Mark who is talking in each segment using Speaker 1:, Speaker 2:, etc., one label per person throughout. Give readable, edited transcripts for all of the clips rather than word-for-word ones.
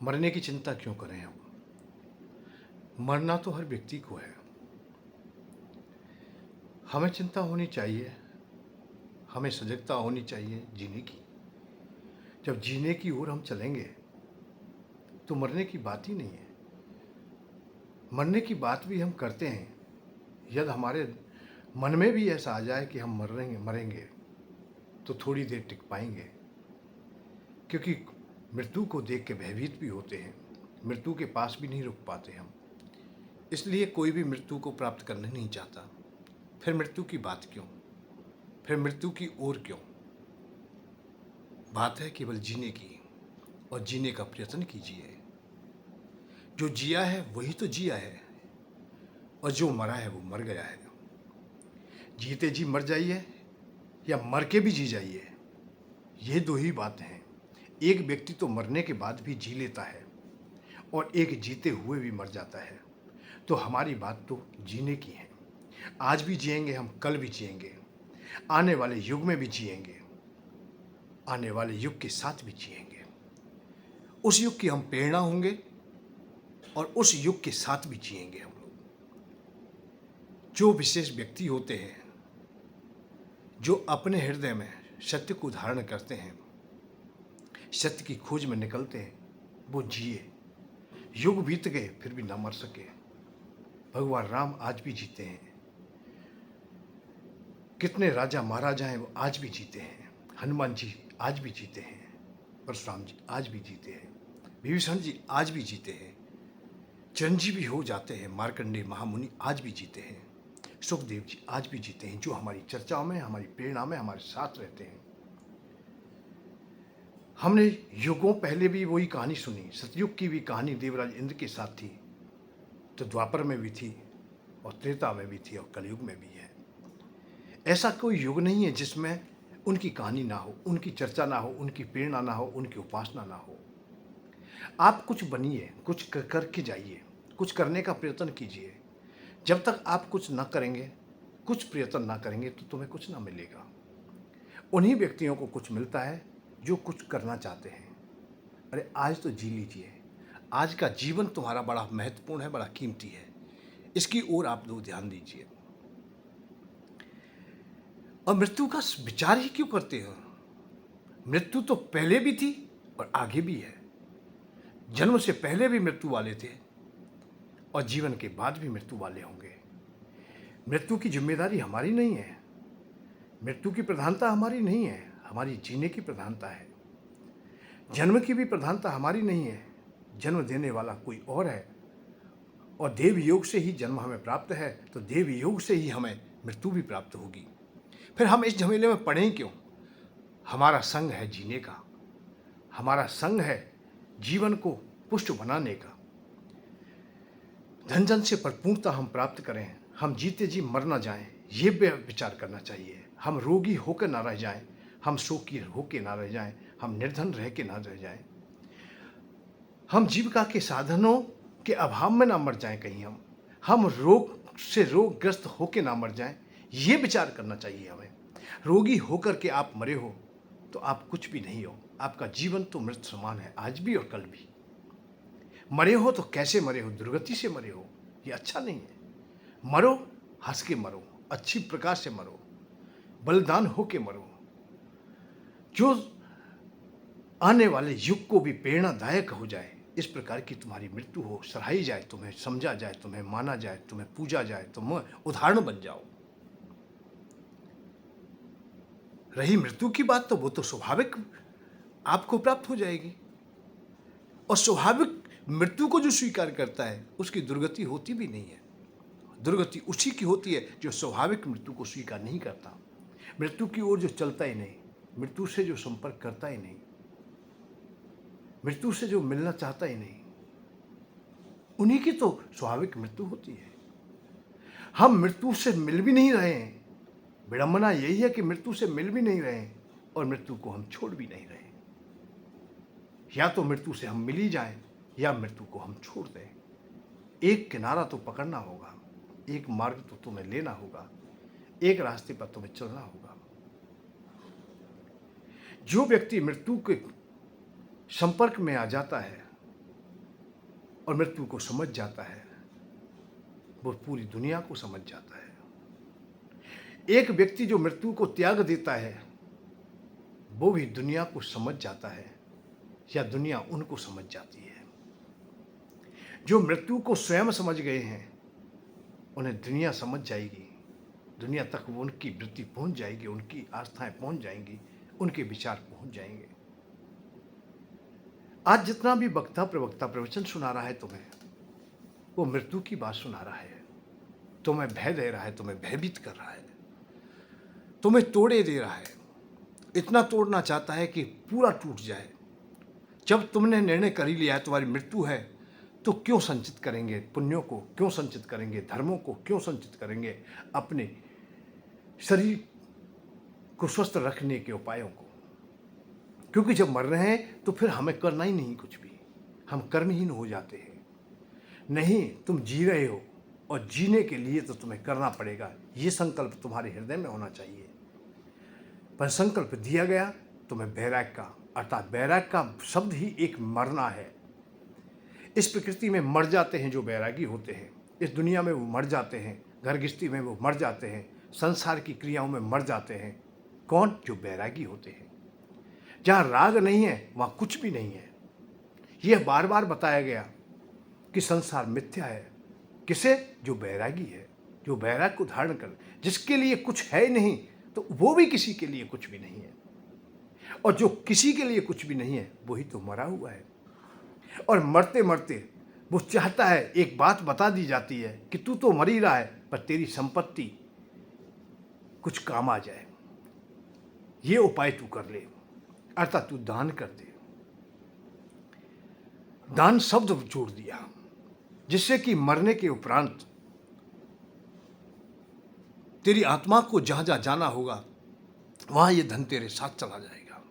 Speaker 1: मरने की चिंता क्यों करें हम? मरना तो हर व्यक्ति को है। हमें चिंता होनी चाहिए, हमें सजगता होनी चाहिए जीने की। जब जीने की ओर हम चलेंगे तो मरने की बात ही नहीं है। मरने की बात भी हम करते हैं, यदि हमारे मन में भी ऐसा आ जाए कि हम मरेंगे तो थोड़ी देर टिक पाएंगे, क्योंकि मृत्यु को देख के भयभीत भी होते हैं। मृत्यु के पास भी नहीं रुक पाते हम, इसलिए कोई भी मृत्यु को प्राप्त करना नहीं चाहता। फिर मृत्यु की बात क्यों? फिर मृत्यु की ओर क्यों? बात है केवल जीने की, और जीने का प्रयत्न कीजिए। जो जिया है वही तो जिया है, और जो मरा है वो मर गया है। जीते जी मर जाइए या मर के भी जी जाइए, ये दो ही बातें हैं। एक व्यक्ति तो मरने के बाद भी जी लेता है और एक जीते हुए भी मर जाता है। तो हमारी बात तो जीने की है। आज भी जिएंगे हम, कल भी जिएंगे, आने वाले युग में भी जिएंगे, आने वाले युग के साथ भी जिएंगे। उस युग की हम प्रेरणा होंगे और उस युग के साथ भी जिएंगे हम लोग। जो विशेष व्यक्ति होते हैं, जो अपने हृदय में सत्य को धारण करते हैं, सत्य की खोज में निकलते हैं, वो जिए। युग बीत गए फिर भी ना मर सके। भगवान राम आज भी जीते हैं, कितने राजा महाराजा हैं वो आज भी जीते हैं। हनुमान जी आज भी जीते हैं, परशुराम जी आज भी जीते हैं, विभीषण जी आज भी जीते हैं, चिरंजीवी हो जाते हैं मार्कंडेय महामुनि आज भी जीते हैं, सुखदेव जी आज भी जीते हैं, जो हमारी चर्चाओं में, हमारी प्रेरणा में हमारे साथ रहते हैं। हमने युगों पहले भी वही कहानी सुनी। सतयुग की भी कहानी देवराज इंद्र के साथ थी, तो द्वापर में भी थी और त्रेता में भी थी और कलयुग में भी है। ऐसा कोई युग नहीं है जिसमें उनकी कहानी ना हो, उनकी चर्चा ना हो, उनकी प्रेरणा ना हो, उनकी उपासना ना हो। आप कुछ बनिए, कुछ करके जाइए, कुछ करने का प्रयत्न कीजिए। जब तक आप कुछ ना करेंगे, कुछ प्रयत्न ना करेंगे, तो तुम्हें कुछ ना मिलेगा। उन्हीं व्यक्तियों को कुछ मिलता है जो कुछ करना चाहते हैं। अरे आज तो जी लीजिए। आज का जीवन तुम्हारा बड़ा महत्वपूर्ण है, बड़ा कीमती है। इसकी ओर आप लोग ध्यान दीजिए। और मृत्यु का विचार ही क्यों करते हो? मृत्यु तो पहले भी थी और आगे भी है। जन्म से पहले भी मृत्यु वाले थे और जीवन के बाद भी मृत्यु वाले होंगे। मृत्यु की जिम्मेदारी हमारी नहीं है, मृत्यु की प्रधानता हमारी नहीं है, हमारी जीने की प्रधानता है। जन्म की भी प्रधानता हमारी नहीं है, जन्म देने वाला कोई और है। और देव योग से ही जन्म हमें प्राप्त है, तो देव योग से ही हमें मृत्यु भी प्राप्त होगी। फिर हम इस झमेले में पड़ें क्यों? हमारा संग है जीने का, हमारा संग है जीवन को पुष्ट बनाने का। धन जन से परिपूर्णता हम प्राप्त करें, हम जीते जी मर ना जाएं, ये विचार करना चाहिए। हम रोगी होकर ना रह जाएं, हम शोकी होकर ना रह जाएं, हम निर्धन रह के ना रह जाएं, हम जीविका के साधनों के अभाव में ना मर जाएं कहीं, हम रोग से रोगग्रस्त होकर ना मर जाएं, ये विचार करना चाहिए हमें। रोगी होकर के आप मरे हो तो आप कुछ भी नहीं हो, आपका जीवन तो मृत समान है, आज भी और कल भी। मरे हो तो कैसे मरे हो? दुर्गति से मरे हो, ये अच्छा नहीं है। मरो हंस के मरो, अच्छी प्रकार से मरो, बलिदान हो के मरो, जो आने वाले युग को भी प्रेरणादायक हो जाए। इस प्रकार की तुम्हारी मृत्यु हो, सराही जाए, तुम्हें समझा जाए, तुम्हें माना जाए, तुम्हें पूजा जाए, तुम उदाहरण बन जाओ। रही मृत्यु की बात, तो वो तो स्वाभाविक आपको प्राप्त हो जाएगी। और स्वाभाविक मृत्यु को जो स्वीकार करता है उसकी दुर्गति होती भी नहीं है। दुर्गति उसी की होती है जो स्वाभाविक मृत्यु को स्वीकार नहीं करता, मृत्यु की ओर जो चलता ही नहीं, मृत्यु से जो संपर्क करता ही नहीं, मृत्यु से जो मिलना चाहता ही नहीं, उन्हीं की तो स्वाभाविक मृत्यु होती है। हम मृत्यु से मिल भी नहीं रहे हैं। विडंबना यही है कि मृत्यु से मिल भी नहीं रहे हैं और मृत्यु को हम छोड़ भी नहीं रहे। या तो मृत्यु से हम मिल ही जाएं या मृत्यु को हम छोड़ दें। एक किनारा तो पकड़ना होगा, एक मार्ग तो तुम्हें लेना होगा, एक रास्ते पर तुम्हें चलना होगा। जो व्यक्ति मृत्यु के संपर्क में आ जाता है और मृत्यु को समझ जाता है, वो पूरी दुनिया को समझ जाता है। एक व्यक्ति जो मृत्यु को त्याग देता है, वो भी दुनिया को समझ जाता है या दुनिया उनको समझ जाती है। जो मृत्यु को स्वयं समझ गए हैं, उन्हें दुनिया समझ जाएगी, दुनिया तक वो उनकी वृत्ति पहुंच जाएगी, उनकी आस्थाएं पहुंच जाएंगी, उनके विचार पहुंच जाएंगे। आज जितना भी वक्ता प्रवक्ता प्रवचन सुना रहा है तुम्हें, वो मृत्यु की बात सुना रहा है, तुम्हें भय दे रहा है, तुम्हें भयभीत कर रहा है, तुम्हें तोड़े दे रहा है। इतना तोड़ना चाहता है कि पूरा टूट जाए। जब तुमने निर्णय कर ही लिया है तुम्हारी मृत्यु है, तो क्यों संचित करेंगे पुण्यों को, क्यों संचित करेंगे धर्मों को, क्यों संचित करेंगे अपने शरीर को स्वस्थ रखने के उपायों को? क्योंकि जब मर रहे हैं तो फिर हमें करना ही नहीं कुछ भी, हम कर्महीन हो जाते हैं। नहीं, तुम जी रहे हो और जीने के लिए तो तुम्हें करना पड़ेगा। ये संकल्प तुम्हारे हृदय में होना चाहिए। पर संकल्प दिया गया तुम्हें वैराग्य का, अर्थात वैराग्य का शब्द ही एक मरना है। इस प्रकृति में मर जाते हैं जो वैरागी होते हैं, इस दुनिया में वो मर जाते हैं, घर गृहस्थी में वो मर जाते हैं, संसार की क्रियाओं में मर जाते हैं। कौन? जो वैरागी होते हैं। जहाँ राग नहीं है वहाँ कुछ भी नहीं है। यह बार बार बताया गया कि संसार मिथ्या है। किसे? जो वैरागी है, जो वैराग को धारण कर, जिसके लिए कुछ है ही नहीं, तो वो भी किसी के लिए कुछ भी नहीं है। और जो किसी के लिए कुछ भी नहीं है, वही तो मरा हुआ है। और मरते मरते वो चाहता है, एक बात बता दी जाती है कि तू तो मर ही रहा है, पर तेरी संपत्ति कुछ काम आ जाए, ये उपाय तू कर ले, अर्थात तू दान कर दे। दान शब्द जोड़ दिया, जिससे कि मरने के उपरांत तेरी आत्मा को जहां जहां जाना होगा वहां ये धन तेरे साथ चला जाएगा,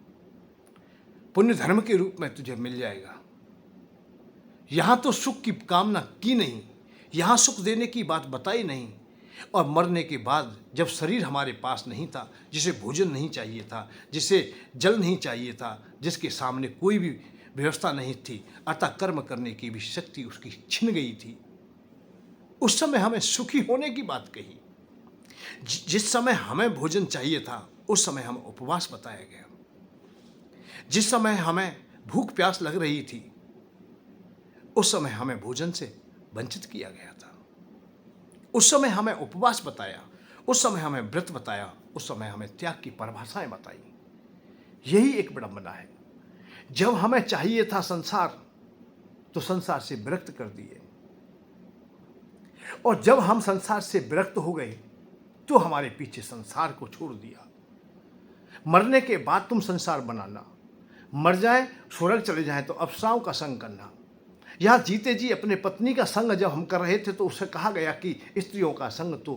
Speaker 1: पुण्य धर्म के रूप में तुझे मिल जाएगा। यहां तो सुख की कामना की नहीं, यहां सुख देने की बात बताई नहीं। और मरने के बाद जब शरीर हमारे पास नहीं था, जिसे भोजन नहीं चाहिए था, जिसे जल नहीं चाहिए था, जिसके सामने कोई भी व्यवस्था नहीं थी, अतः कर्म करने की भी शक्ति उसकी छिन गई थी, उस समय हमें सुखी होने की बात कही। जिस समय हमें भोजन चाहिए था, उस समय हम उपवास बताया गया। जिस समय हमें भूख प्यास लग रही थी, उस समय हमें भोजन से वंचित किया गया था। उस समय हमें उपवास बताया, उस समय हमें व्रत बताया, उस समय हमें त्याग की परिभाषाएं बताई। यही एक विडंबना है। जब हमें चाहिए था संसार, तो संसार से विरक्त कर दिए, और जब हम संसार से विरक्त हो गए तो हमारे पीछे संसार को छोड़ दिया। मरने के बाद तुम संसार बनाना, मर जाए स्वर्ग चले जाए तो अप्सराओं का संग करना। यहाँ जीते जी अपने पत्नी का संग जब हम कर रहे थे तो उससे कहा गया कि स्त्रियों का संग तो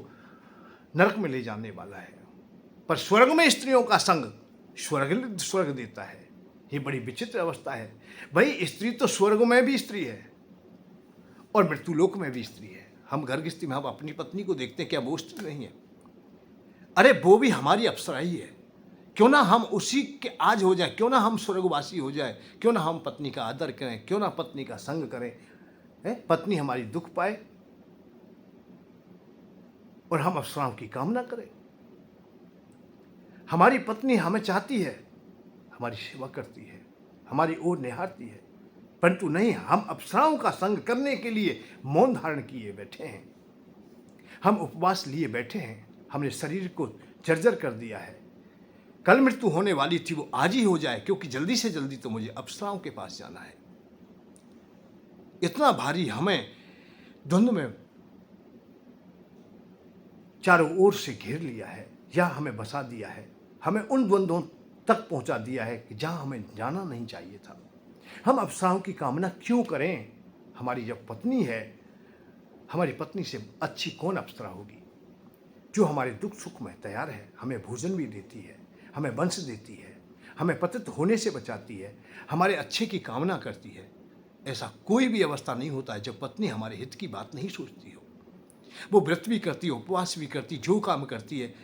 Speaker 1: नरक में ले जाने वाला है, पर स्वर्ग में स्त्रियों का संग स्वर्ग देता है। ये बड़ी विचित्र अवस्था है। भाई, स्त्री तो स्वर्ग में भी स्त्री है और मृत्युलोक में भी स्त्री है। हम घर गृहस्थी में हम अपनी पत्नी को देखते हैं, क्या वो स्त्री नहीं है? अरे वो भी हमारी अप्सरा ही है। क्यों ना हम उसी के आज हो जाए, क्यों ना हम स्वर्गवासी हो जाए, क्यों ना हम पत्नी का आदर करें, क्यों ना पत्नी का संग करें। पत्नी हमारी दुख पाए और हम अप्सराओं की कामना करें। हमारी पत्नी हमें चाहती है, हमारी सेवा करती है, हमारी ओर निहारती है, परंतु नहीं, हम अप्सराओं का संग करने के लिए मौन धारण किए बैठे हैं, हम उपवास लिए बैठे हैं, हमने शरीर को जर्जर कर दिया है। कल मृत्यु होने वाली थी, वो आज ही हो जाए, क्योंकि जल्दी से जल्दी तो मुझे अप्सराओं के पास जाना है। इतना भारी हमें द्वंद्व में चारों ओर से घेर लिया है, या हमें बसा दिया है, हमें उन द्वंद्वों तक पहुंचा दिया है कि जहां हमें जाना नहीं चाहिए था। हम अप्सराओं की कामना क्यों करें? हमारी जब पत्नी है, हमारी पत्नी से अच्छी कौन अप्सरा होगी, जो हमारे दुख सुख में तैयार है, हमें भोजन भी देती है, हमें वंश देती है, हमें पतित होने से बचाती है, हमारे अच्छे की कामना करती है। ऐसा कोई भी अवस्था नहीं होता है जब पत्नी हमारे हित की बात नहीं सोचती हो। वो व्रत भी करती है, उपवास भी करती, जो काम करती है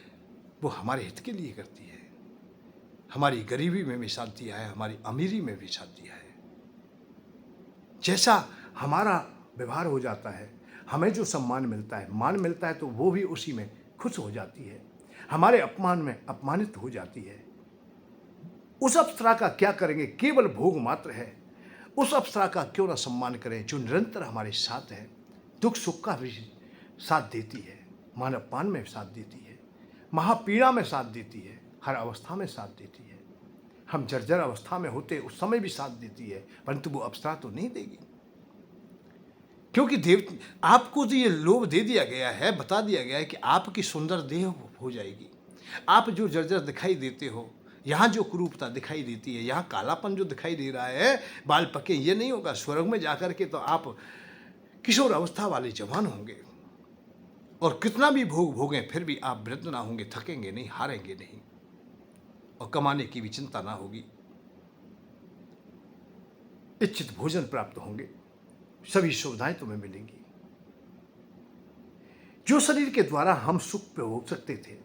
Speaker 1: वो हमारे हित के लिए करती है। हमारी गरीबी में भी साथ दिया है, हमारी अमीरी में भी साथ दिया है। जैसा हमारा व्यवहार हो जाता है, हमें जो सम्मान मिलता है, मान मिलता है, तो वो भी उसी में खुश हो जाती है, हमारे अपमान में अपमानित हो जाती है। उस अप्सरा का क्या करेंगे, केवल भोग मात्र है। उस अप्सरा का क्यों ना सम्मान करें जो निरंतर हमारे साथ है, दुख सुख का भी साथ देती है, मान अपमान में साथ देती है, महापीड़ा में साथ देती है, हर अवस्था में साथ देती है। हम जर्जर अवस्था में होते उस समय भी साथ देती है, परंतु वो अप्सरा तो नहीं देगी, क्योंकि देव आपको तो ये लोभ दे दिया गया है, बता दिया गया है कि आपकी सुंदर देह हो जाएगी। आप जो जर्जर दिखाई देते हो, यहाँ जो कुरूपता दिखाई देती है, यहाँ कालापन जो दिखाई दे रहा है, बाल पके, ये नहीं होगा। स्वर्ग में जाकर के तो आप किशोर अवस्था वाले जवान होंगे, और कितना भी भोग भोगें फिर भी आप वृद्ध ना होंगे, थकेंगे नहीं, हारेंगे नहीं, और कमाने की भी चिंता ना होगी। इच्छित भोजन प्राप्त होंगे, सभी सुविधाएं तुम्हें मिलेंगी। जो शरीर के द्वारा हम सुख भोग सकते थे,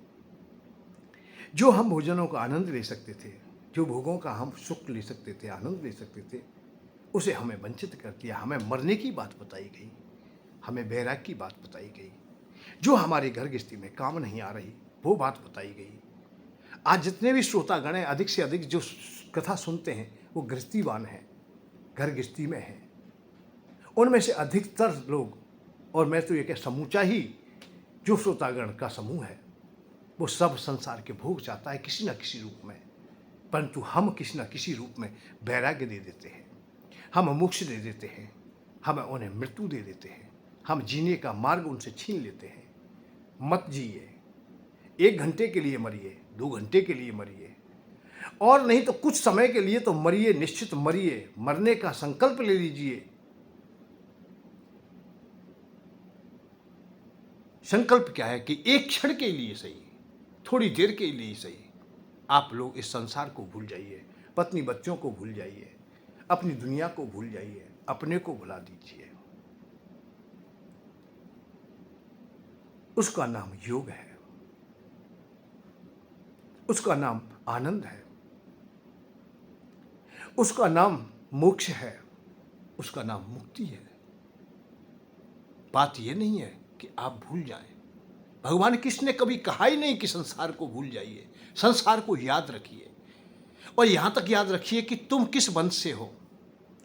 Speaker 1: जो हम भोजनों का आनंद ले सकते थे, जो भोगों का हम सुख ले सकते थे, आनंद ले सकते थे, उसे हमें वंचित कर दिया। हमें मरने की बात बताई गई, हमें बैराग की बात बताई गई, जो हमारे घर गृहस्थी में काम नहीं आ रही वो बात बताई गई। आज जितने भी श्रोतागण हैं, अधिक से अधिक जो कथा सुनते हैं वो गृहस्थीवान हैं, घर गृहस्थी में हैं। उनमें से अधिकतर लोग, और मैं तो ये कह समूचा ही जो श्रोतागण का समूह है, वो सब संसार के भोग चाहता है किसी न किसी रूप में, परंतु हम किसी न किसी रूप में वैराग्य दे देते हैं, हम मोक्ष दे देते हैं, हम उन्हें मृत्यु दे देते हैं, हम जीने का मार्ग उनसे छीन लेते हैं। मत जिए, 1 घंटे के लिए मरिए, 2 घंटे के लिए मरिए, और नहीं तो कुछ समय के लिए तो मरिए, निश्चित मरिए, मरने का संकल्प ले लीजिए। संकल्प क्या है कि एक क्षण के लिए सही, थोड़ी देर के लिए सही, आप लोग इस संसार को भूल जाइए, पत्नी बच्चों को भूल जाइए, अपनी दुनिया को भूल जाइए, अपने को भुला दीजिए। उसका नाम योग है, उसका नाम आनंद है, उसका नाम मोक्ष है, उसका नाम मुक्ति है। बात यह नहीं है कि आप भूल जाएं। भगवान कृष्ण ने कभी कहा ही नहीं कि संसार को भूल जाइए, संसार को याद रखिए, और यहां तक याद रखिए कि तुम किस वंश से हो,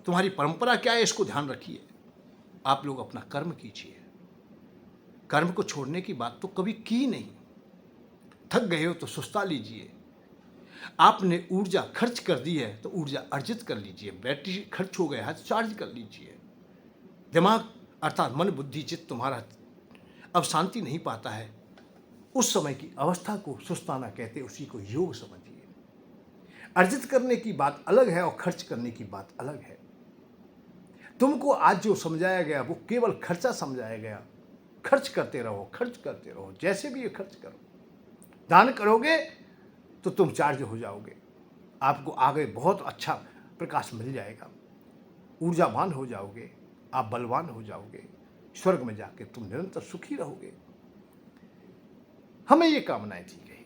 Speaker 1: तुम्हारी परंपरा क्या है, इसको ध्यान रखिए। आप लोग अपना कर्म कीजिए, कर्म को छोड़ने की बात तो कभी की नहीं। थक गए हो तो सुस्ता लीजिए, आपने ऊर्जा खर्च कर दी है तो ऊर्जा अर्जित कर लीजिए, बैटरी खर्च हो गया है तो चार्ज कर लीजिए। दिमाग अर्थात मन बुद्धि चित्त तुम्हारा अब शांति नहीं पाता है, उस समय की अवस्था को सुस्ताना कहते, उसी को योग समझिए। अर्जित करने की बात अलग है और खर्च करने की बात अलग है। तुमको आज जो समझाया गया वो केवल खर्चा समझाया गया। खर्च करते रहो, खर्च करते रहो, जैसे भी ये खर्च करो। दान करोगे तो तुम चार्ज हो जाओगे, आपको आगे बहुत अच्छा प्रकाश मिल जाएगा, ऊर्जावान हो जाओगे, आप बलवान हो जाओगे, स्वर्ग में जाके तुम निरंतर सुखी रहोगे। हमें ये कामनाएं दी गई।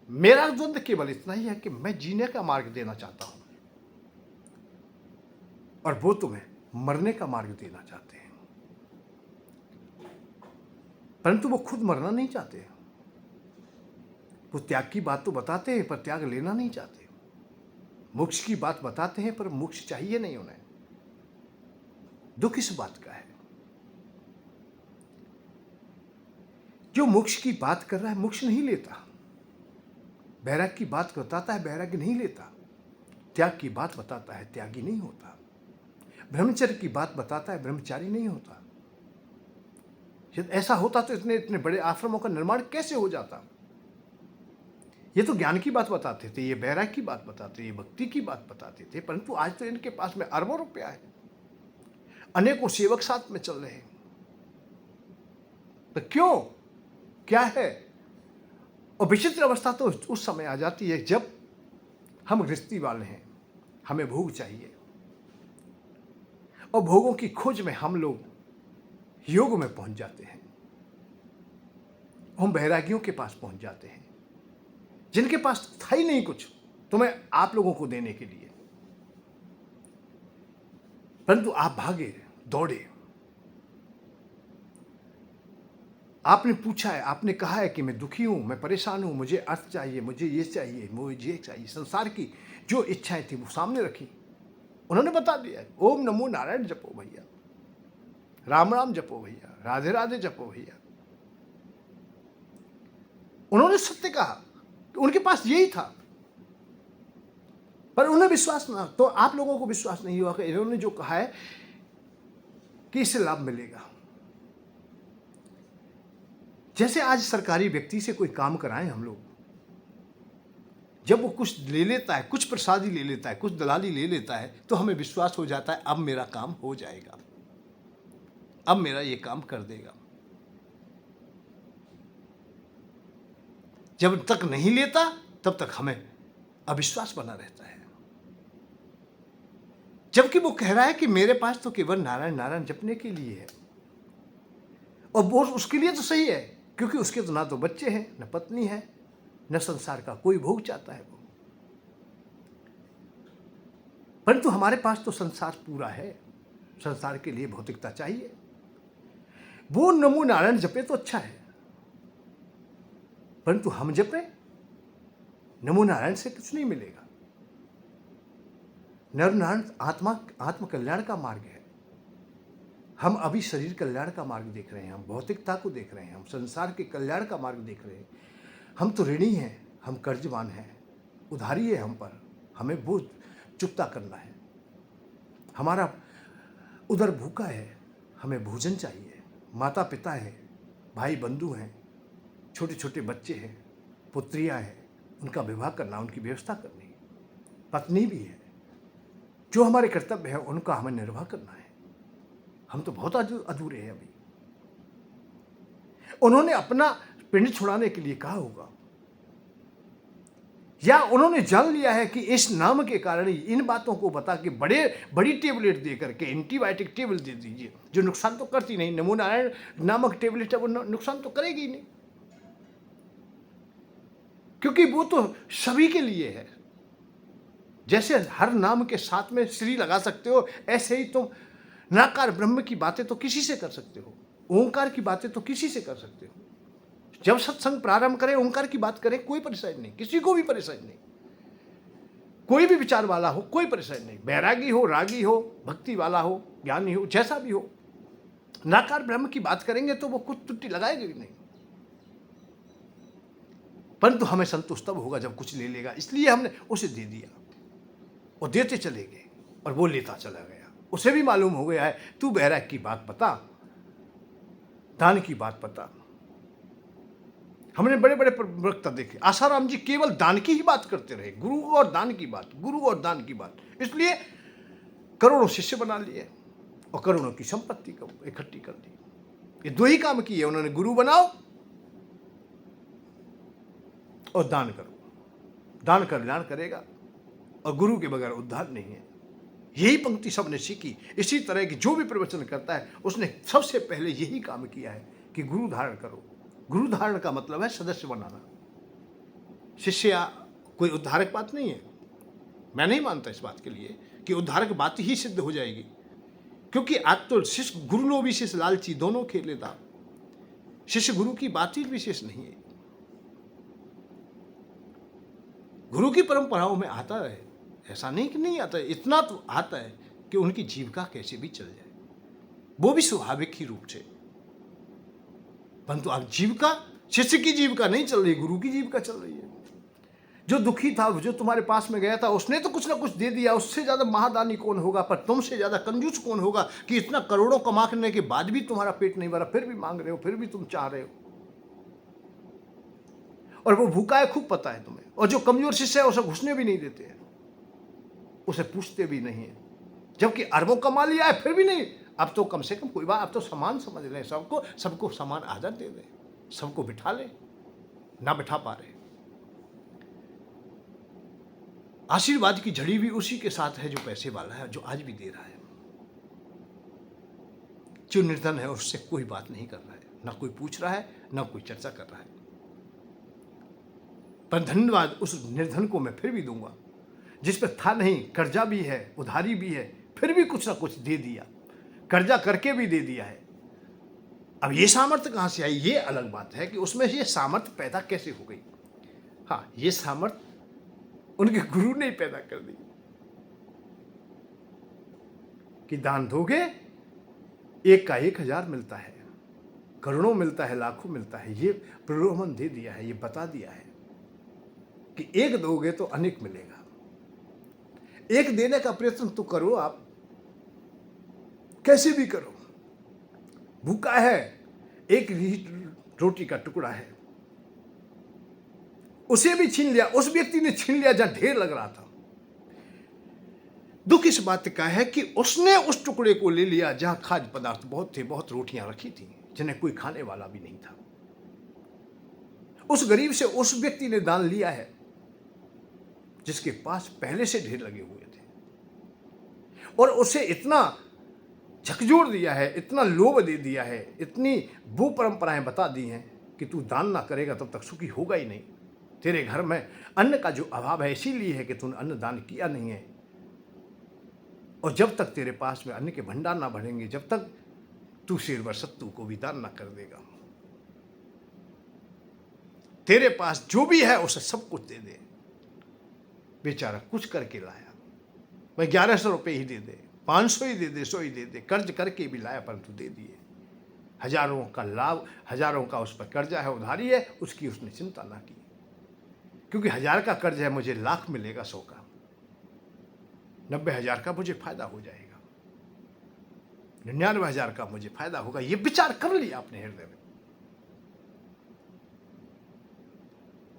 Speaker 1: मेरा द्वंद्व केवल इतना ही है कि मैं जीने का मार्ग देना चाहता हूं, और वो तुम्हें मरने का मार्ग देना चाहते हैं, परंतु वो खुद मरना नहीं चाहते। वो त्याग की बात तो बताते हैं पर त्याग लेना नहीं चाहते, मोक्ष की बात बताते हैं पर मोक्ष चाहिए नहीं उन्हें। दुख इस बात का है, जो मोक्ष की बात कर रहा है मोक्ष नहीं लेता, बैराग की बात बताता है बैराग्य नहीं लेता, त्याग की बात बताता है त्यागी नहीं होता, ब्रह्मचर्य की बात बताता है ब्रह्मचारी नहीं होता। यदि ऐसा होता तो इतने इतने बड़े आश्रमों का निर्माण कैसे हो जाता। ये तो ज्ञान की बात बताते थे, ये बैराग की बात बताते, ये भक्ति की बात बताते थे, परंतु आज तो इनके पास में अरबों रुपया है, अनेकों सेवक साथ में चल रहे हैं। तो क्यों, क्या है। और विचित्र अवस्था तो उस समय आ जाती है जब हम गृहस्थी वाले हैं, हमें भोग चाहिए, और भोगों की खोज में हम लोग योग में पहुंच जाते हैं, हम बैरागियों के पास पहुंच जाते हैं जिनके पास था ही नहीं कुछ तुम्हें आप लोगों को देने के लिए, परंतु आप भागे, दौड़े, आपने पूछा है, आपने कहा है कि मैं दुखी हूं, मैं परेशान हूं, मुझे अर्थ चाहिए, मुझे ये चाहिए, मुझे ये चाहिए। संसार की जो इच्छाएं थी वो सामने रखी, उन्होंने बता दिया, ओम नमो नारायण जपो भैया, राम राम जपो भैया, राधे राधे जपो भैया। उन्होंने सत्य कहा, उनके पास यही था, पर उन्हें विश्वास ना, तो आप लोगों को विश्वास नहीं हुआ कि इन्होंने जो कहा है कि इससे लाभ मिलेगा। जैसे आज सरकारी व्यक्ति से कोई काम कराएं हम लोग, जब वो कुछ ले लेता है, कुछ प्रसादी ले लेता है, कुछ दलाली ले लेता है, तो हमें विश्वास हो जाता है अब मेरा काम हो जाएगा, अब मेरा ये काम कर देगा। जब तक नहीं लेता तब तक हमें अविश्वास बना रहता है, जबकि वो कह रहा है कि मेरे पास तो केवल नारायण नारायण जपने के लिए है। और वो उसके लिए तो सही है, क्योंकि उसके तो ना तो बच्चे हैं, न पत्नी है, न संसार का कोई भोग चाहता है वो। परंतु हमारे पास तो संसार पूरा है, संसार के लिए भौतिकता चाहिए। वो नमो नारायण जपे तो अच्छा है, परंतु हम जपे, नमो नारायण से कुछ नहीं मिलेगा। नर नारायण आत्म कल्याण का मार्ग है। हम अभी शरीर कल्याण का मार्ग देख रहे हैं, हम भौतिकता को देख रहे हैं, हम संसार के कल्याण का मार्ग देख रहे हैं। हम तो ऋणी हैं, हम कर्जवान हैं, उधारी है हम पर, हमें वो चुकता करना है। हमारा उदर भूखा है, हमें भोजन चाहिए। माता पिता हैं, भाई बंधु हैं, छोटे छोटे बच्चे हैं, पुत्रियां हैं, उनका विवाह करना, उनकी व्यवस्था करनी, पत्नी भी है। जो हमारे कर्तव्य है उनका हमें निर्वाह करना है। हम तो बहुत अधूरे हैं अभी। उन्होंने अपना पिंड छुड़ाने के लिए कहा होगा, या उन्होंने जान लिया है कि इस नाम के कारण ही इन बातों को बता के बड़ी टेबलेट दे करके, एंटीबायोटिक टेबलेट दे दीजिए जो नुकसान तो करती नहीं। नमो नारायण नामक टेबलेट है वो नुकसान तो करेगी नहीं, क्योंकि वो तो सभी के लिए है। जैसे हर नाम के साथ में श्री लगा सकते हो, ऐसे ही तुम निराकार ब्रह्म की बातें तो किसी से कर सकते हो, ओंकार की बातें तो किसी से कर सकते हो। जब सत्संग प्रारंभ करें, ओंकार की बात करें, कोई परेशानी नहीं, किसी को भी परेशानी नहीं। कोई भी विचार वाला हो, कोई परेशानी नहीं, बैरागी हो, रागी हो, भक्ति वाला हो, ज्ञानी हो, जैसा भी हो, निराकार ब्रह्म की बात करेंगे तो वो कुछ त्रुटि लगाएगा भी नहीं। परंतु हमें संतोष तब होगा जब कुछ ले लेगा, इसलिए हमने उसे दे दिया और देते चले गए और वो लेता चला गया। उसे भी मालूम हो गया है तू बैराग की बात बता, दान की बात बता। हमने बड़े बड़े वक्ता देखे, आसाराम जी केवल दान की ही बात करते रहे, गुरु और दान की बात, गुरु और दान की बात। इसलिए करोड़ों शिष्य बना लिए और करोड़ों की संपत्ति को इकट्ठी कर दी। ये दो ही काम किए उन्होंने, गुरु बनाओ और दान करो। दान कल्याण करेगा और गुरु के बगैर उद्धार नहीं है। यही पंक्ति सबने सीखी। इसी तरह की जो भी प्रवचन करता है उसने सबसे पहले यही काम किया है कि गुरु धारण करो। गुरु धारण का मतलब है सदस्य बनाना। शिष्य कोई उद्धारक बात नहीं है। मैं नहीं मानता इस बात के लिए कि उद्धारक बात ही सिद्ध हो जाएगी, क्योंकि आज तो शिष्य गुरु लो विशेष लालची दोनों खेले दाव। शिष्य गुरु की बात ही विशेष नहीं है। गुरु की परंपराओं में आता है, ऐसा नहीं कि नहीं आता है, इतना तो आता है कि उनकी जीविका कैसे भी चल जाए, वो भी स्वाभाविक ही रूप से। परंतु अब जीविका शिष्य की जीविका नहीं चल रही, गुरु की जीविका चल रही है। जो दुखी था, जो तुम्हारे पास में गया था, उसने तो कुछ ना कुछ दे दिया। उससे ज्यादा महादानी कौन होगा, पर तुमसे ज्यादा कंजूस कौन होगा कि इतना करोड़ों कमा करने के बाद भी तुम्हारा पेट नहीं भरा, फिर भी मांग रहे हो, फिर भी तुम चाह रहे हो। और वो भूखा है, खूब पता है तुम्हें। और जो कमजोर शिष्य है उसे घुसने भी नहीं देते हैं, उसे पूछते भी नहीं है, जबकि अरबों कमा लिया है फिर भी नहीं। अब तो कम से कम कोई बात, अब तो समान समझ रहे हैं, सबको समान आदर दे दे, सबको बिठा ले, ना बिठा पा रहे। आशीर्वाद की झड़ी भी उसी के साथ है जो पैसे वाला है, जो आज भी दे रहा है। जो निर्धन है उससे कोई बात नहीं कर रहा है, ना कोई पूछ रहा है, ना कोई चर्चा कर रहा है। पर धन्यवाद उस निर्धन को मैं फिर भी दूंगा जिस पर था नहीं, कर्जा भी है, उधारी भी है, फिर भी कुछ ना कुछ दे दिया, कर्जा करके भी दे दिया है। अब ये सामर्थ्य कहाँ से आई, ये अलग बात है कि उसमें ये सामर्थ्य पैदा कैसे हो गई। हाँ, ये सामर्थ्य उनके गुरु ने ही पैदा कर दी कि दान दोगे एक का 1000 मिलता है, करोड़ों मिलता है, लाखों मिलता है। ये प्रलोभन दे दिया है, ये बता दिया है कि एक दोगे तो अनेक मिलेगा। एक देने का प्रयत्न तो करो, आप कैसे भी करो। भूखा है, एक रोटी का टुकड़ा है, उसे भी छीन लिया, उस व्यक्ति ने छीन लिया जहां ढेर लग रहा था। दुख इस बात का है कि उसने उस टुकड़े को ले लिया जहां खाद्य पदार्थ बहुत थे, बहुत रोटियां रखी थी जिन्हें कोई खाने वाला भी नहीं था। उस गरीब से उस व्यक्ति ने दान लिया है जिसके पास पहले से ढेर लगे हुए थे, और उसे इतना झकझोर दिया है, इतना लोभ दे दिया है, इतनी वो परंपराएं बता दी हैं कि तू दान ना करेगा तब तक सुखी होगा ही नहीं। तेरे घर में अन्न का जो अभाव है इसीलिए है कि तूने अन्न दान किया नहीं है, और जब तक तेरे पास में अन्न के भंडार ना बढ़ेंगे, जब तक तू शेर व सत्तू को भी दान ना कर देगा। तेरे पास जो भी है उसे सब कुछ दे दे। बेचारा कुछ करके लाया, मैं 1100 रुपये ही दे दे, 500 ही दे दे, 100 ही दे दे, कर्ज करके भी लाया परंतु दे दिए। हजारों का लाभ, हजारों का उस पर कर्जा है, उधारी है, उसकी उसने चिंता ना की, क्योंकि 1000 का कर्ज है, मुझे लाख मिलेगा, 100 का, 90,000 का मुझे फायदा हो जाएगा, 99,000 का मुझे फायदा होगा। ये विचार कर लिया अपने हृदय में,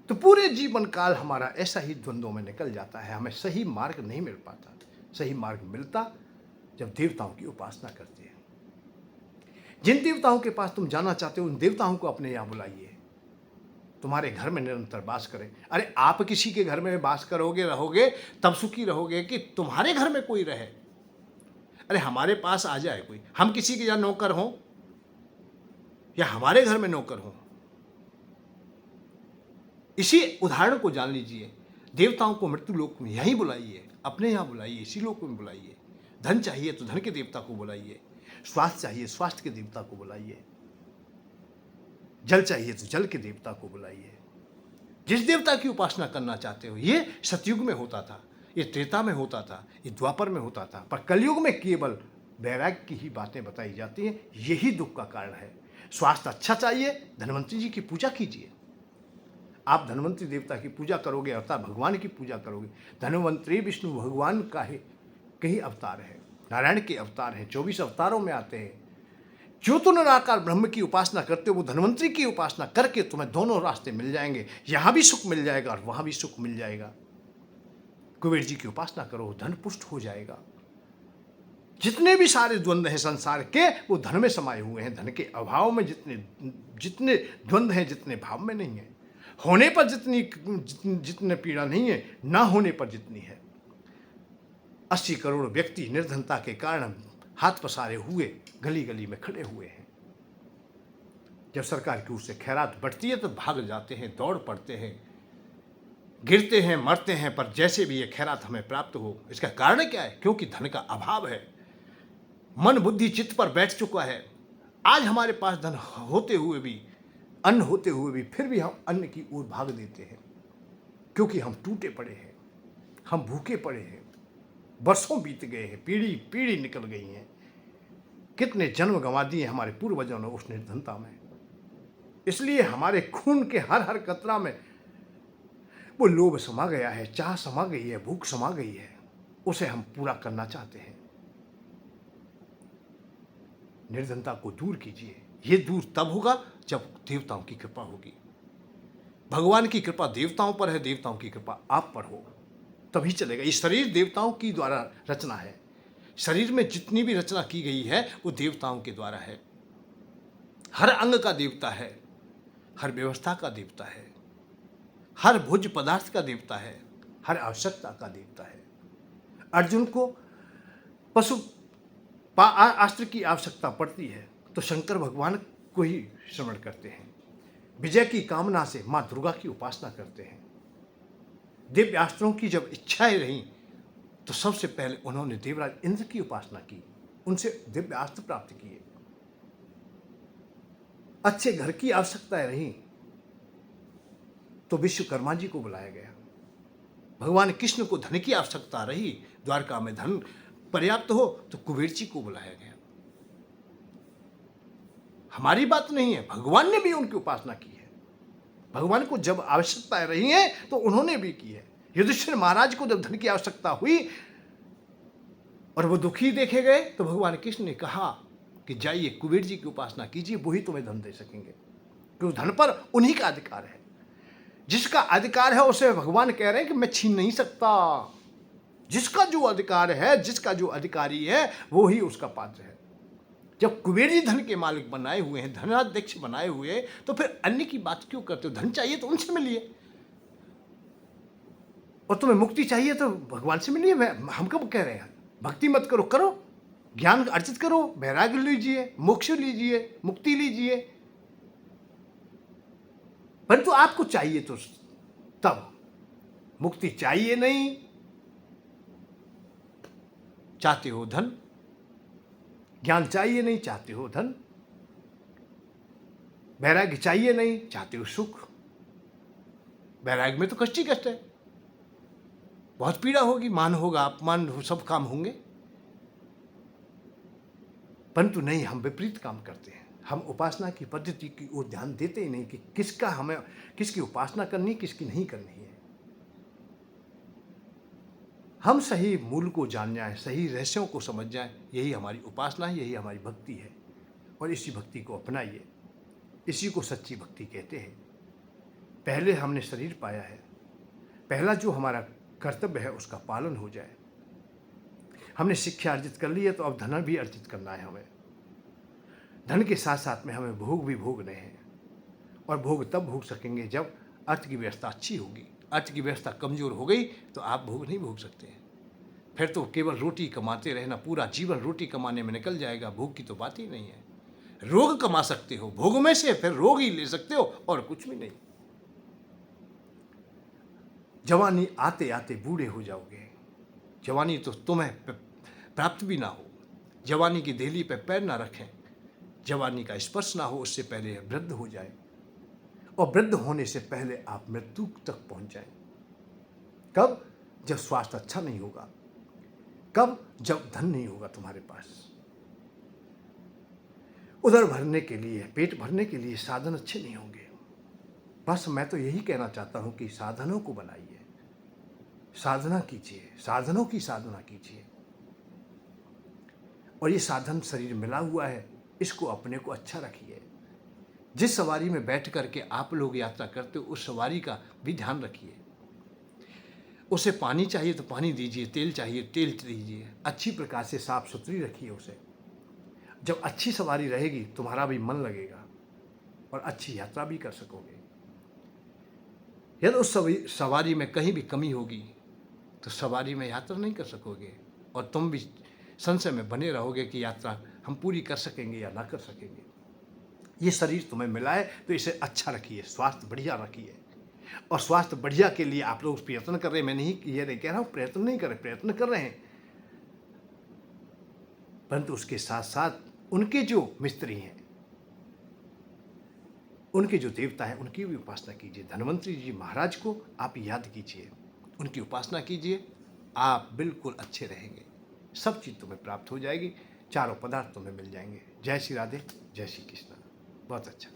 Speaker 1: तो पूरे जीवन काल हमारा ऐसा ही द्वंद्वों में निकल जाता है। हमें सही मार्ग नहीं मिल पाता। सही मार्ग मिलता जब देवताओं की उपासना करते हैं। जिन देवताओं के पास तुम जाना चाहते हो उन देवताओं को अपने यहाँ बुलाइए, तुम्हारे घर में निरंतर वास करें। अरे आप किसी के घर में वास करोगे, रहोगे, तब सुखी रहोगे कि तुम्हारे घर में कोई रहे। अरे हमारे पास आ जाए कोई, हम किसी के यहाँ नौकर हों या हमारे घर में नौकर हों। इसी उदाहरण को जान लीजिए। देवताओं को मृत्यु लोक में यहीं बुलाइए, अपने यहाँ बुलाइए, इसी लोक में बुलाइए। धन चाहिए तो धन के देवता को बुलाइए, स्वास्थ्य चाहिए स्वास्थ्य के देवता को बुलाइए, जल चाहिए तो जल के देवता को बुलाइए। जिस देवता की उपासना करना चाहते हो, ये सतयुग में होता था, ये त्रेता में होता था, ये द्वापर में होता था, पर कलयुग में केवल वैराग्य की ही बातें बताई जाती हैं। यही दुख का कारण है। स्वास्थ्य अच्छा चाहिए, धन्वंतरी जी की पूजा कीजिए। आप धन्वंतरी देवता की पूजा करोगे अर्थात भगवान की पूजा करोगे। धन्वंतरी विष्णु भगवान का ही कई अवतार है, नारायण के अवतार हैं, 24 अवतारों में आते हैं। जो तुम निराकार ब्रह्म की उपासना करते हो वो धन्वंतरी की उपासना करके तुम्हें दोनों रास्ते मिल जाएंगे। यहाँ भी सुख मिल जाएगा और वहाँ भी सुख मिल जाएगा। कुबेर जी की उपासना करो, धन पुष्ट हो जाएगा। जितने भी सारे द्वंद्व हैं संसार के, वो धन में समाये हुए हैं। धन के अभाव में जितने द्वंद्व हैं, जितने भाव में नहीं है। होने पर जितने पीड़ा नहीं है, ना होने पर जितनी है। 80 करोड़ व्यक्ति निर्धनता के कारण हाथ पसारे हुए गली गली में खड़े हुए हैं। जब सरकार की ओर से खैरात बढ़ती है तो भाग जाते हैं, दौड़ पड़ते हैं, गिरते हैं, मरते हैं, पर जैसे भी ये खैरात हमें प्राप्त हो। इसका कारण क्या है? क्योंकि धन का अभाव है। मन बुद्धि चित्त पर बैठ चुका है। आज हमारे पास धन होते हुए भी, अन्न होते हुए भी, फिर भी हम अन्न की ओर भाग देते हैं, क्योंकि हम टूटे पड़े हैं, हम भूखे पड़े हैं। वर्षों बीत गए हैं, पीढ़ी पीढ़ी निकल गई हैं। कितने जन्म गंवा दिए हमारे पूर्वजों ने उस निर्धनता में। इसलिए हमारे खून के हर हर कतरा में वो लोभ समा गया है, चाह समा गई है, भूख समा गई है। उसे हम पूरा करना चाहते हैं। निर्धनता को दूर कीजिए। ये दूर तब होगा जब देवताओं की कृपा होगी। भगवान की कृपा देवताओं पर है, देवताओं की कृपा आप पर हो, तभी चलेगा। ये शरीर देवताओं की द्वारा रचना है। शरीर में जितनी भी रचना की गई है वो देवताओं के द्वारा है। हर अंग का देवता है, हर व्यवस्था का देवता है, हर भोज्य पदार्थ का देवता है, हर आवश्यकता का देवता है। अर्जुन को पशु अस्त्र की आवश्यकता पड़ती है तो शंकर भगवान को ही श्रवण करते हैं। विजय की कामना से माँ दुर्गा की उपासना करते हैं। दिव्य अस्त्रों की जब इच्छाएं रहीं तो सबसे पहले उन्होंने देवराज इंद्र की उपासना की, उनसे दिव्य अस्त्र प्राप्त किए। अच्छे घर की आवश्यकताएं रही तो विश्वकर्मा जी को बुलाया गया। भगवान कृष्ण को धन की आवश्यकता रही, द्वारका में धन पर्याप्त हो तो कुबेर जी को बुलाया गया। हमारी बात नहीं है, भगवान ने भी उनकी उपासना की है। भगवान को जब आवश्यकताएं रही हैं तो उन्होंने भी की है। युधिष्ठिर महाराज को जब धन की आवश्यकता हुई और वो दुखी देखे गए तो भगवान कृष्ण ने कहा कि जाइए कुबेर जी की उपासना कीजिए, वही तुम्हें धन दे सकेंगे, क्योंकि धन पर उन्हीं का अधिकार है। जिसका अधिकार है उसे भगवान कह रहे हैं कि मैं छीन नहीं सकता। जिसका जो अधिकार है, जिसका जो अधिकारी है, वो ही उसका पात्र है। जब कुबेर जी धन के मालिक बनाए हुए हैं, धनाध्यक्ष बनाए हुए, तो फिर अन्य की बात क्यों करते हो? धन चाहिए तो उनसे मिलिए, और तुम्हें मुक्ति चाहिए तो भगवान से मिलिए। हम कब कह रहे हैं भक्ति मत करो? करो, ज्ञान अर्जित करो, वैराग्य लीजिए, मोक्ष लीजिए, मुक्ति लीजिए, परंतु आपको चाहिए तो तब। मुक्ति चाहिए नहीं, चाहते हो धन। ज्ञान चाहिए नहीं, चाहते हो धन। वैराग्य चाहिए नहीं, चाहते हो सुख। वैराग्य में तो कष्ट ही कष्ट है, बहुत पीड़ा होगी, मान होगा, अपमान हो, सब काम होंगे, परंतु नहीं, हम विपरीत काम करते हैं। हम उपासना की पद्धति की ओर ध्यान देते ही नहीं कि किसका हमें, किसकी उपासना करनी, किसकी नहीं करनी है। हम सही मूल को जान जाएं, सही रहस्यों को समझ जाएं, यही हमारी उपासना है, यही हमारी भक्ति है। और इसी भक्ति को अपनाइए, इसी को सच्ची भक्ति कहते हैं। पहले हमने शरीर पाया है, पहला जो हमारा कर्तव्य है उसका पालन हो जाए। हमने शिक्षा अर्जित कर ली है तो अब धन भी अर्जित करना है हमें। धन के साथ साथ में हमें भोग भी भोगने हैं, और भोग तब भोग सकेंगे जब अर्थ की व्यवस्था अच्छी होगी। अर्थ की व्यवस्था कमजोर हो गई तो आप भोग नहीं भोग सकते हैं। फिर तो केवल रोटी कमाते रहना, पूरा जीवन रोटी कमाने में निकल जाएगा, भोग की तो बात ही नहीं है। रोग कमा सकते हो भोग में से, फिर रोग ही ले सकते हो और कुछ भी नहीं। जवानी आते आते बूढ़े हो जाओगे, जवानी तो तुम्हें प्राप्त भी ना हो, जवानी की देहली पे पैर ना रखें, जवानी का स्पर्श ना हो, उससे पहले वृद्ध हो जाए, और वृद्ध होने से पहले आप मृत्यु तक पहुंच जाएं। कब? जब स्वास्थ्य अच्छा नहीं होगा। कब? जब धन नहीं होगा तुम्हारे पास। उधर भरने के लिए, पेट भरने के लिए साधन अच्छे नहीं होंगे। बस मैं तो यही कहना चाहता हूं कि साधनों को बनाइए, साधना कीजिए, साधनों की साधना कीजिए। और ये साधन शरीर मिला हुआ है, इसको अपने को अच्छा रखिए। जिस सवारी में बैठ करके आप लोग यात्रा करते हो उस सवारी का भी ध्यान रखिए। उसे पानी चाहिए तो पानी दीजिए, तेल चाहिए तेल दीजिए, अच्छी प्रकार से साफ सुथरी रखिए उसे। जब अच्छी सवारी रहेगी तुम्हारा भी मन लगेगा और अच्छी यात्रा भी कर सकोगे। यदि उस सवारी में कहीं भी कमी होगी तो सवारी में यात्रा नहीं कर सकोगे, और तुम भी संशय में बने रहोगे कि यात्रा हम पूरी कर सकेंगे या ना कर सकेंगे। ये शरीर तुम्हें मिला है तो इसे अच्छा रखिए, स्वास्थ्य बढ़िया रखिए। और स्वास्थ्य बढ़िया के लिए आप लोग प्रयत्न कर रहे हैं, मैं नहीं ये नहीं कह रहा हूँ प्रयत्न नहीं कर रहे, प्रयत्न कर रहे हैं, परंतु उसके साथ साथ उनके जो मिस्त्री हैं, उनके जो देवता हैं, उनकी भी उपासना कीजिए। धन्वंतरी जी महाराज को आप याद कीजिए, उनकी उपासना कीजिए, आप बिल्कुल अच्छे रहेंगे, सब चीज़ तुम्हें प्राप्त हो जाएगी, चारों पदार्थ तुम्हें मिल जाएंगे। जय श्री राधे, जय श्री कृष्ण। बहुत अच्छा।